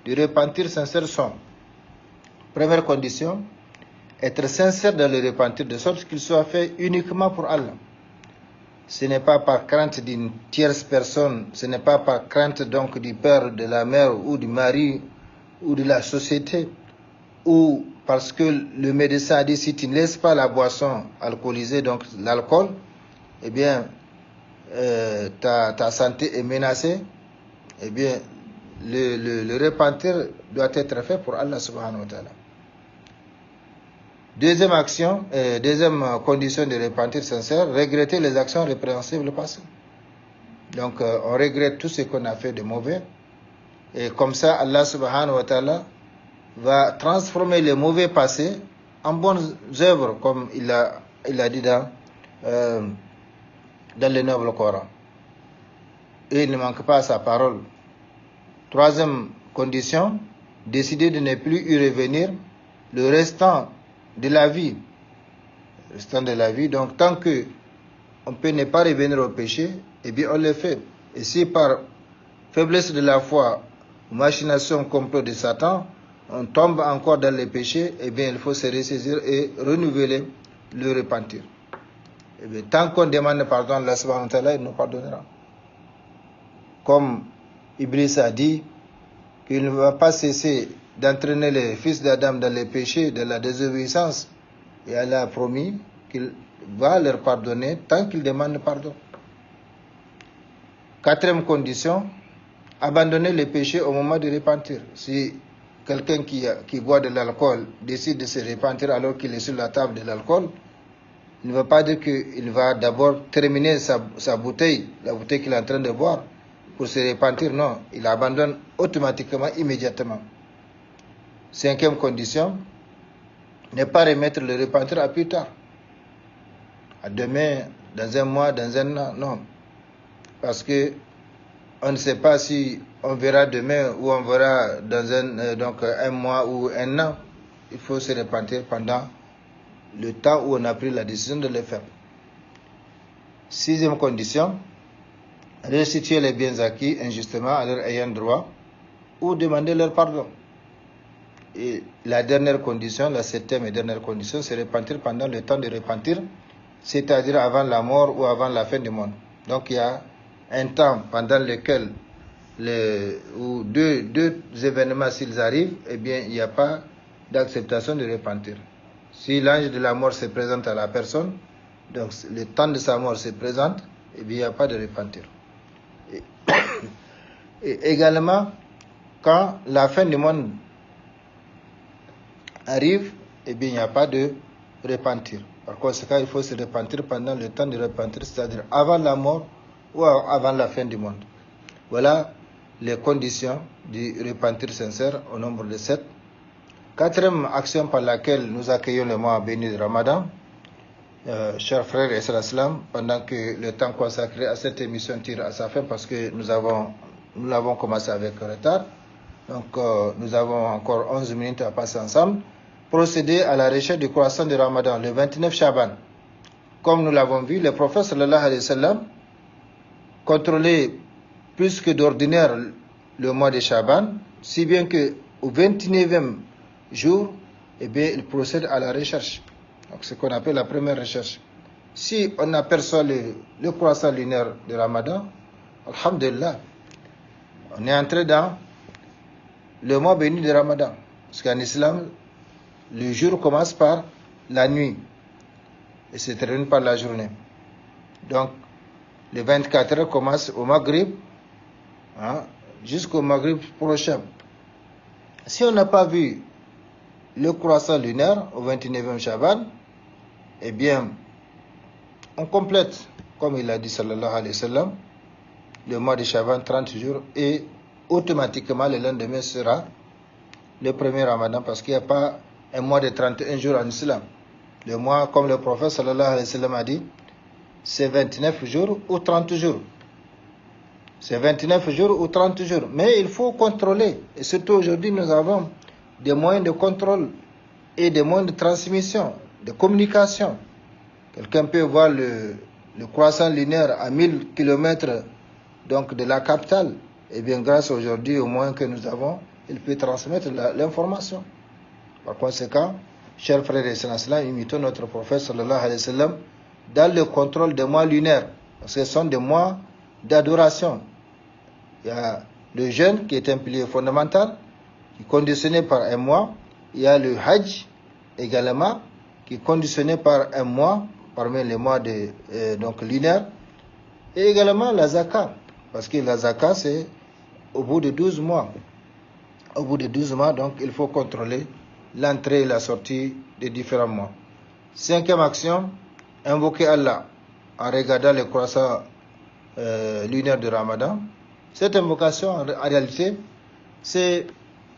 du repentir sincère sont: première condition, être sincère dans le repentir, de sorte qu'il soit fait uniquement pour Allah. Ce n'est pas par crainte d'une tierce personne, ce n'est pas par crainte donc du père, de la mère ou du mari ou de la société, ou parce que le médecin a dit si tu ne laisses pas la boisson alcoolisée, donc l'alcool, eh bien ta santé est menacée. Eh bien le repentir doit être fait pour Allah subhanahu wa ta'ala. Deuxième condition de repentir sincère, regretter les actions répréhensibles passées. Donc on regrette tout ce qu'on a fait de mauvais, et comme ça Allah subhanahu wa ta'ala va transformer les mauvais passés en bonnes œuvres, comme il a dit dans le noble Coran. Et il ne manque pas à sa parole. Troisième condition, décider de ne plus y revenir le restant de la vie. Donc tant que on peut ne pas revenir au péché, eh bien on le fait. Et si par faiblesse de la foi, machination, complot de Satan, on tombe encore dans les péchés, eh bien il faut se ressaisir et renouveler le repentir. Eh bien, tant qu'on demande pardon à Allah subhanahu wa ta'ala, il nous pardonnera. Comme Iblis a dit qu'il ne va pas cesser d'entraîner les fils d'Adam dans les péchés, de la désobéissance, et Allah a promis qu'il va leur pardonner tant qu'ils demandent pardon. Quatrième condition, abandonner les péchés au moment de repentir. Si quelqu'un qui boit de l'alcool décide de se repentir alors qu'il est sur la table de l'alcool, il ne veut pas dire qu'il va d'abord terminer sa bouteille, la bouteille qu'il est en train de boire, pour se repentir. Non, il abandonne automatiquement, immédiatement. Cinquième condition, ne pas remettre le repentir à plus tard. À demain, dans un mois, dans un an, non. Parce que on ne sait pas si on verra demain ou on verra dans un mois ou un an. Il faut se repentir pendant le temps où on a pris la décision de le faire. Sixième condition, restituer les biens acquis injustement à leurs ayants droit ou demander leur pardon. Et la dernière condition, la septième et dernière condition, c'est repentir pendant le temps de repentir, c'est-à-dire avant la mort ou avant la fin du monde. Donc il y a un temps pendant lequel deux événements s'ils arrivent, eh bien il n'y a pas d'acceptation de repentir. Si l'ange de la mort se présente à la personne, donc le temps de sa mort se présente, eh bien il n'y a pas de repentir. Et également, quand la fin du monde arrive, eh bien il n'y a pas de repentir. Par conséquent, il faut se repentir pendant le temps de repentir, c'est-à-dire avant la mort ou avant la fin du monde. Voilà les conditions du repentir sincère au nombre de 7. Quatrième action par laquelle nous accueillons le mois béni de Ramadan, chers frères et sœurs islam, pendant que le temps consacré à cette émission tire à sa fin, parce que nous l'avons commencé avec retard, donc nous avons encore 11 minutes à passer ensemble, procéder à la recherche du croissant de Ramadan, le 29 Shaban. Comme nous l'avons vu, le prophète sallallahu alayhi wa sallam contrôlait plus que d'ordinaire le mois de Shaban, si bien qu'au 29e jour, eh bien, il procède à la recherche. Donc, ce qu'on appelle la première recherche. Si on aperçoit le croissant lunaire de Ramadan, alhamdulillah, on est entré dans le mois béni de Ramadan. Parce qu'en islam, le jour commence par la nuit et se termine par la journée. Donc, les 24 heures commencent au Maghrib, jusqu'au Maghrib prochain. Si on n'a pas vu le croissant lunaire au 29e Shaban, eh bien, on complète, comme il a dit sallallahu alayhi wa sallam, le mois de Shaban 30 jours et automatiquement le lendemain sera le premier Ramadan, parce qu'il n'y a pas un mois de 31 jours en islam. Le mois, comme le prophète sallallahu alayhi wa sallam a dit, c'est 29 jours ou 30 jours. C'est 29 jours ou 30 jours. Mais il faut contrôler. Et surtout aujourd'hui, nous avons des moyens de contrôle et des moyens de transmission, de communication. Quelqu'un peut voir le croissant lunaire à 1000 km donc de la capitale. Et bien grâce aujourd'hui aux moyens que nous avons, il peut transmettre l'information. Par conséquent, chers frères et sœurs, imitons notre prophète sallallahu alayhi wa sallam dans le contrôle des mois lunaires, parce que ce sont des mois d'adoration. Il y a le jeûne qui est un pilier fondamental, qui est conditionné par un mois. Il y a le Hajj également, qui est conditionné par un mois, parmi les mois donc lunaires. Et également la Zakat, parce que la Zakat, c'est au bout de 12 mois. Au bout de 12 mois, donc, il faut contrôler l'entrée et la sortie des différents mois. 5e action, invoquer Allah en regardant les croissants lunaires de Ramadan. Cette invocation, en réalité, c'est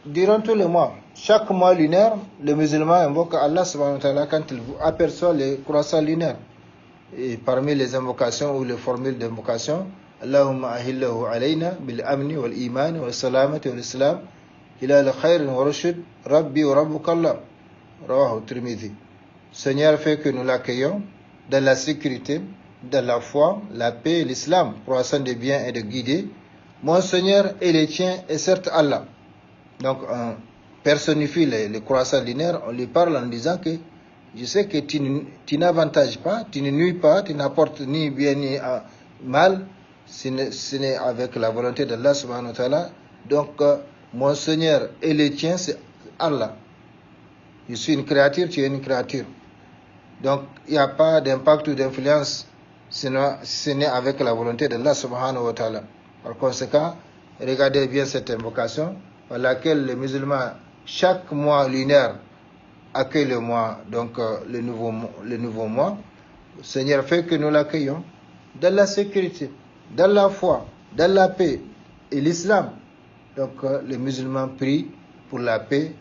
durant tous les mois. Chaque mois lunaire, le musulman invoque Allah subhanahu wa ta'ala quand il aperçoit les croissants lunaires. Et parmi les invocations ou les formules d'invocation, Allahumma ahillahu alayna bil amni wal iman wal salamati wal islam ila al khayr wa rushd rabbi wa rabbukallah rawahu Tirmidhi. Seigneur, fait que nous l'accueillons dans la sécurité, dans la foi, la paix et l'islam, croissant de bien et de guider. Mon Seigneur et les tiens est certes Allah. Donc on personnifie les croissants lunaires, on lui parle en disant que je sais que tu n'avantages pas, tu ne nuis pas, tu n'apportes ni bien ni mal, ce n'est avec la volonté d'Allah subhanahu wa ta'ala. Donc mon Seigneur et les tiens, c'est Allah. Je suis une créature, tu es une créature. Donc il n'y a pas d'impact ou d'influence, ce n'est avec la volonté d'Allah subhanahu wa ta'ala. Par conséquent, regardez bien cette invocation par laquelle les musulmans, chaque mois lunaire, accueillent le mois, donc le nouveau mois. Le Seigneur fait que nous l'accueillons dans la sécurité, dans la foi, dans la paix et l'islam. Donc les musulmans prient pour la paix,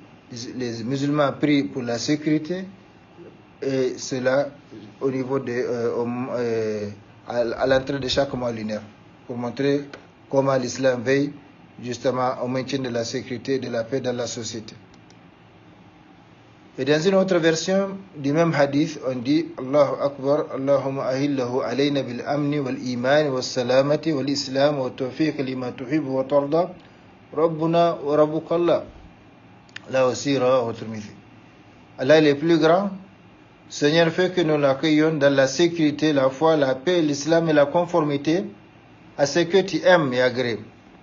les musulmans prient pour la sécurité, et cela au niveau à l'entrée de chaque mois lunaire, pour montrer comment l'islam veille justement au maintien de la sécurité et de la paix dans la société. Et dans une autre version du même hadith, on dit Allahu Akbar, Allahumma ahillahu alayna bil amni wal iman wal salamati wal islam wa tawfiq lima tuhibbu wa tarda Rabbuna wa Rabbukallah. Là aussi, rawahu Tirmidhi. Allah est le plus grand. Seigneur, fait que nous l'accueillons dans la sécurité, la foi, la paix, l'islam et la conformité à ce que tu aimes et agrées.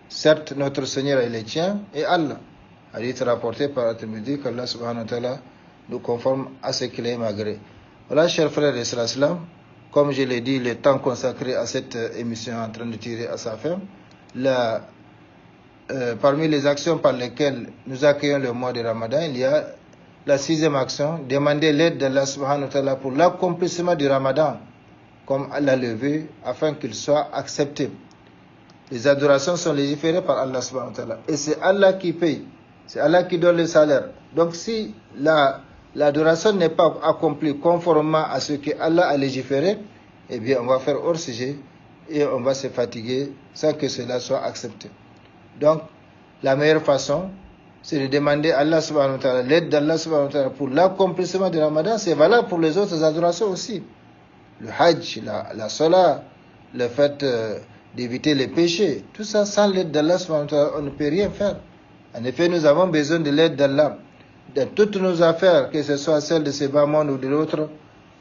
Certes, notre Seigneur est le tien et Allah. Hadith rapporté par Tirmidhi qu'Allah subhanahu wa ta'ala nous conforme à ce qu'il aime et agrée. Voilà, chers frères et sœurs, comme je l'ai dit, le temps consacré à cette émission est en train de tirer à sa fin. Parmi les actions par lesquelles nous accueillons le mois de Ramadan, il y a la 6e action, demander l'aide d'Allah subhanahu wa ta'ala pour l'accomplissement du Ramadan, comme Allah le veut, afin qu'il soit accepté. Les adorations sont légiférées par Allah subhanahu wa ta'ala. Et c'est Allah qui paye, c'est Allah qui donne le salaire. Donc si l'adoration n'est pas accomplie conformément à ce que Allah a légiféré, eh bien on va faire hors sujet et on va se fatiguer sans que cela soit accepté. Donc la meilleure façon, c'est de demander à Allah subhanahu wa ta'ala, l'aide d'Allah subhanahu wa ta'ala pour l'accomplissement du Ramadan. C'est valable pour les autres adorations aussi. Le Hajj, la Salah, le fait d'éviter les péchés, tout ça, sans l'aide d'Allah subhanahu wa ta'ala, on ne peut rien faire. En effet, nous avons besoin de l'aide d'Allah. Dans toutes nos affaires, que ce soit celle de ce bas monde ou de l'autre,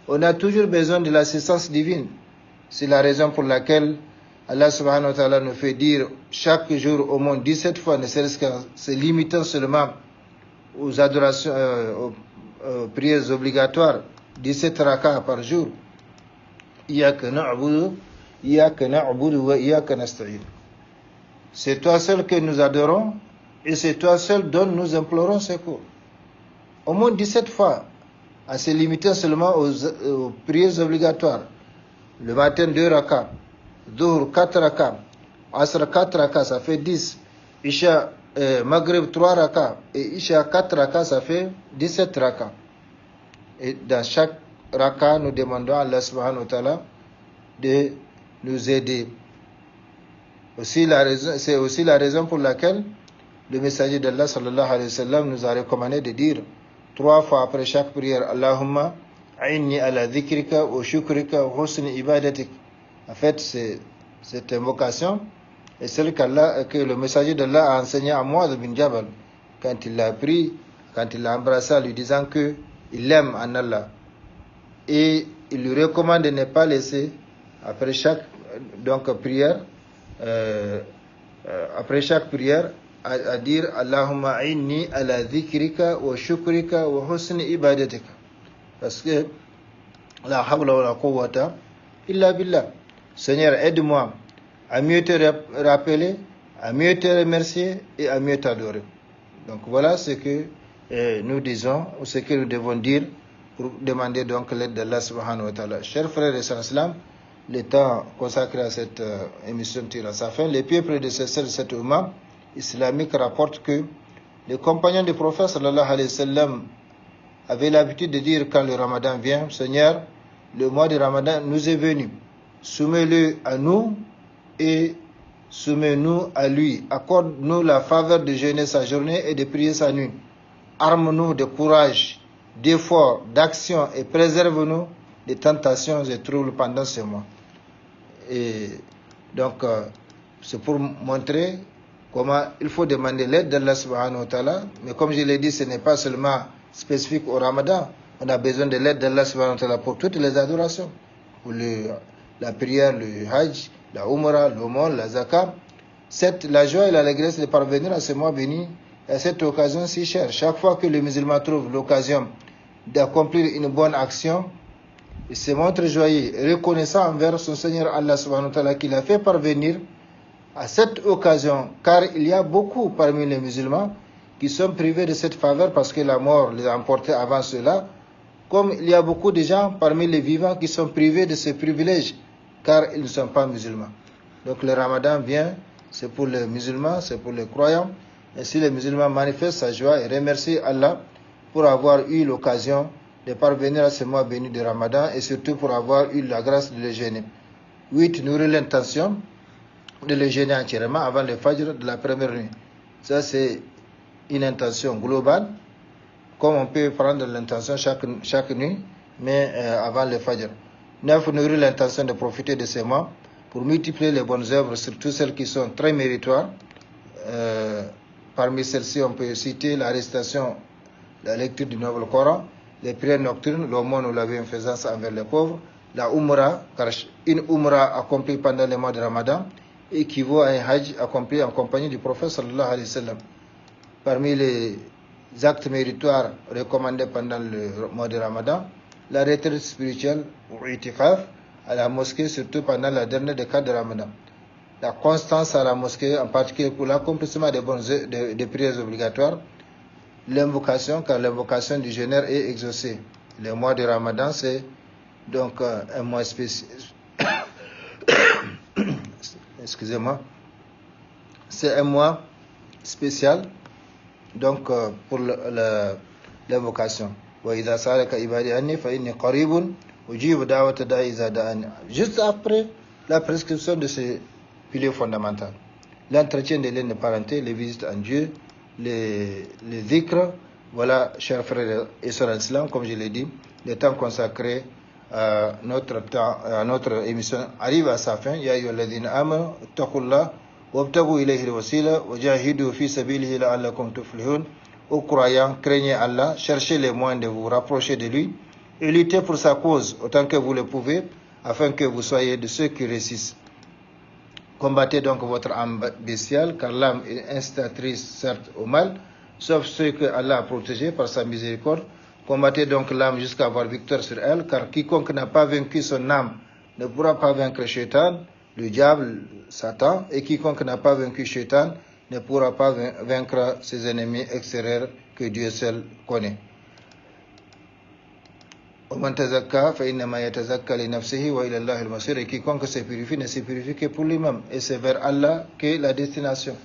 on a toujours besoin de l'assistance divine. C'est la raison pour laquelle Allah subhanahu wa ta'ala nous fait dire chaque jour au moins 17 fois, ne serait-ce qu'en se limitant seulement aux adorations, aux prières obligatoires, 17 rakats par jour. Iyaka na'budu wa iyaka nasta'in. C'est toi seul que nous adorons et c'est toi seul dont nous implorons secours. Au moins 17 fois, en se limitant seulement aux prières obligatoires. Le matin 2 rakats, Dhuhr 4 rakats, Asr 4 rakats, ça fait 10. Isha, Maghrib 3 rakats et Isha 4 rakats, ça fait 17 rakats. Et dans chaque raka, nous demandons à Allah subhanahu wa ta'ala de nous aider. C'est aussi la raison pour laquelle le messager d'Allah sallallahu alayhi wa sallam nous a recommandé de dire 3 fois après chaque prière Allahumma a'inni ala dhikrika wa shukrika wa husni ibadatik. En fait, cette invocation est celle que le messager d'Allah a enseigné à Mu'adh bin Jabal quand il l'a pris, quand il l'a embrassé en lui disant que il aime en Allah. Et il lui recommande de ne pas laisser, après chaque prière, à dire Allahumma a'inni ala dhikrika wa shukrika wa husni ibadatika. Parce que la hawla wa la quwwata illa billah. Seigneur, aide-moi à mieux te rappeler, à mieux te remercier et à mieux t'adorer. Donc voilà ce que nous disons, ou ce que nous devons dire pour demander donc l'aide d'Allah subhanahu wa ta'ala. Chers frères et sœurs islam, le temps consacré à cette émission tire à sa fin. Les pieux prédécesseurs de cette Ummah islamique rapportent que les compagnons du prophète sallallahu alayhi wa sallam avaient l'habitude de dire quand le Ramadan vient, Seigneur, le mois de Ramadan nous est venu, soumets-le à nous et soumets-nous à lui. Accorde-nous la faveur de jeûner sa journée et de prier sa nuit. Arme-nous de courage, d'effort, d'action et préserve-nous des tentations et troubles pendant ce mois. Et donc, c'est pour montrer comment il faut demander l'aide d'Allah subhanahu wa ta'ala. Mais comme je l'ai dit, ce n'est pas seulement spécifique au Ramadan. On a besoin de l'aide d'Allah subhanahu wa ta'ala pour toutes les adorations. Pour la prière, le hajj, la umrah, l'aumône, la zakat. La joie et l'allégresse de parvenir à ce mois béni, à cette occasion si chère. Chaque fois que le musulman trouve l'occasion d'accomplir une bonne action, il se montre joyeux et reconnaissant envers son Seigneur Allah subhanahu wa ta'ala qui l'a fait parvenir à cette occasion, car il y a beaucoup parmi les musulmans qui sont privés de cette faveur parce que la mort les a emportés avant cela, comme il y a beaucoup de gens parmi les vivants qui sont privés de ce privilège car ils ne sont pas musulmans. Donc le Ramadan vient, c'est pour les musulmans, c'est pour les croyants. Et si les musulmans manifestent sa joie et remercient Allah pour avoir eu l'occasion de parvenir à ce mois béni de Ramadan et surtout pour avoir eu la grâce de le jeûner. 8. Nourrir l'intention de le jeûner entièrement avant le fajr de la première nuit. Ça, c'est une intention globale, comme on peut prendre l'intention chaque nuit, mais avant le fajr. 9. Nourrir l'intention de profiter de ces mois pour multiplier les bonnes œuvres, surtout celles qui sont très méritoires. Parmi celles-ci, on peut citer la récitation, la lecture du Nouveau Coran, les prières nocturnes, l'aumône ou la bienfaisance envers les pauvres, la umrah, car une umrah accomplie pendant le mois de Ramadan équivaut à un hajj accompli en compagnie du prophète sallallahu alayhi wa sallam. Parmi les actes méritoires recommandés pendant le mois de Ramadan, la retraite spirituelle ou itikaf à la mosquée, surtout pendant la dernière décade de Ramadan. La constance à la mosquée, en particulier pour l'accomplissement des prières obligatoires. L'invocation, car l'invocation du jeûneur est exaucée. Le mois de Ramadan, c'est donc un mois spécial. Excusez-moi. C'est un mois spécial, donc pour l'invocation. Juste après la prescription de ces piliers fondamentaux. L'entretien des liens de parenté, les visites en Dieu, les dhikrs, voilà, chers frères et sœurs en islam, comme je l'ai dit, le temps consacré à notre émission arrive à sa fin. Ya ayyuhalladhina amanu ittaqullah wabtaghu ilayhi alwasila wajahidu fi sabilihi la'allakum tuflihun. Aux croyants, craignez Allah, cherchez les moyens de vous rapprocher de lui et luttez pour sa cause autant que vous le pouvez, afin que vous soyez de ceux qui réussissent. Combattez donc votre âme bestiale, car l'âme est incitatrice certes au mal, sauf ceux que Allah a protégés par sa miséricorde. Combattez donc l'âme jusqu'à avoir victoire sur elle, car quiconque n'a pas vaincu son âme ne pourra pas vaincre Shaitan, le diable, Satan, et quiconque n'a pas vaincu Shaitan ne pourra pas vaincre ses ennemis extérieurs que Dieu seul connaît. Et quiconque se purifie ne se purifie que pour lui-même, et c'est vers Allah qu'est la destination.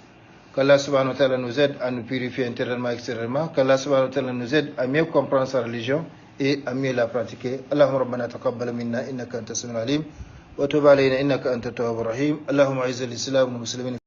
Qu'Allah subhanahu wa ta'ala nous aide à nous purifier intérieurement et extérieurement, qu'Allah subhanahu wa ta'ala nous aide à mieux comprendre sa religion et à mieux la pratiquer. Allahumma rabbana taqabbal minna innaka antas samiul alim wa tub alayna innaka antat tawwabur rahim. Allahumma a'izz al-islam wal muslimin